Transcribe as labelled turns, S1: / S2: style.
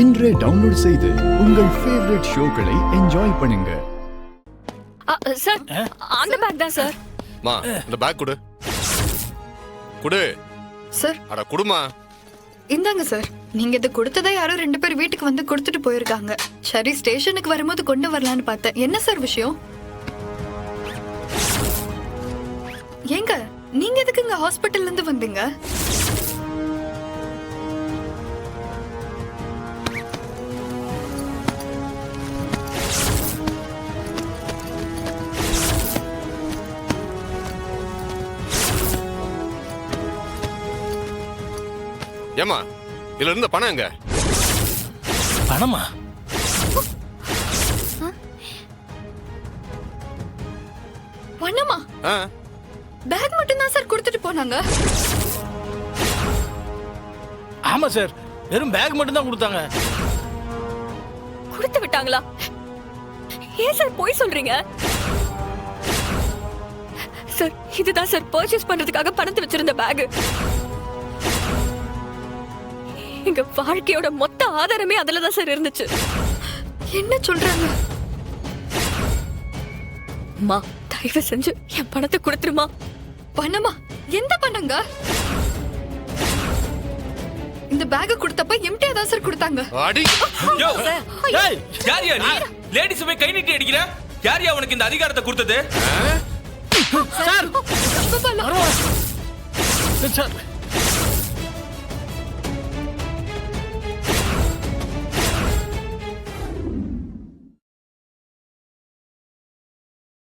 S1: இன்றே டவுன்லோட் செய்து உங்கள் ஃபேவரட் ஷோக்களை என்ஜாய் பண்ணுங்க.
S2: சார் அந்த பேக் தான் சார்.
S3: மா இந்த பேக் கொடு. கொடு
S4: சார்.
S3: அட குடுமா.
S4: இந்தாங்க சார். நீங்க இதை கொடுத்ததா யாரோ 2 பேர் வீட்டுக்கு வந்து கொடுத்துட்டு போயிருக்காங்க. சரி ஸ்டேஷனுக்கு வரும்போது கொண்டு வரலான்னு பார்த்தேன். என்ன சார் விஷயம்? ஏங்க நீங்க எதுக்கு இங்க ஹாஸ்பிட்டல்ல இருந்து வந்தீங்க?
S3: ஏமா இதுல இருந்த பணம் எங்க?
S5: பணமா?
S4: பணமா? பேக் மட்டும் தான் சார் கொடுத்துட்டு போனாங்க.
S5: ஆமா சார், வெறும் பேக் மட்டும் தான் கொடுத்தாங்க.
S2: கொடுத்து விட்டாங்களா? ஏன் சார் போய் சொல்றீங்க? சார் இதுதான் சார் பர்ச்சேஸ் பண்றதுக்காக பணத்தை வச்சிருந்த பேக். எங்க வாழ்க்கையோட மொத்த ஆதாரமே அதுலதான் சார் இருந்துச்சு.
S4: என்ன சொல்றாங்க?
S2: அம்மா தயவு செஞ்சு என் பணத்தை கொடுத்துருமா.
S4: பணமா? எந்த பணங்க? இந்த பேக் கொடுத்தப்ப எம்டியா தான் சார் கொடுத்தாங்க.
S3: அடி
S6: யோ டேய் யாரியா நீ? லேடிஸ் போய் கை நீட்டி அடிக்கிற? யாரியா உனக்கு இந்த அதிகாரத்தை கொடுத்தது?
S5: சார்
S4: அப்பா
S5: சார்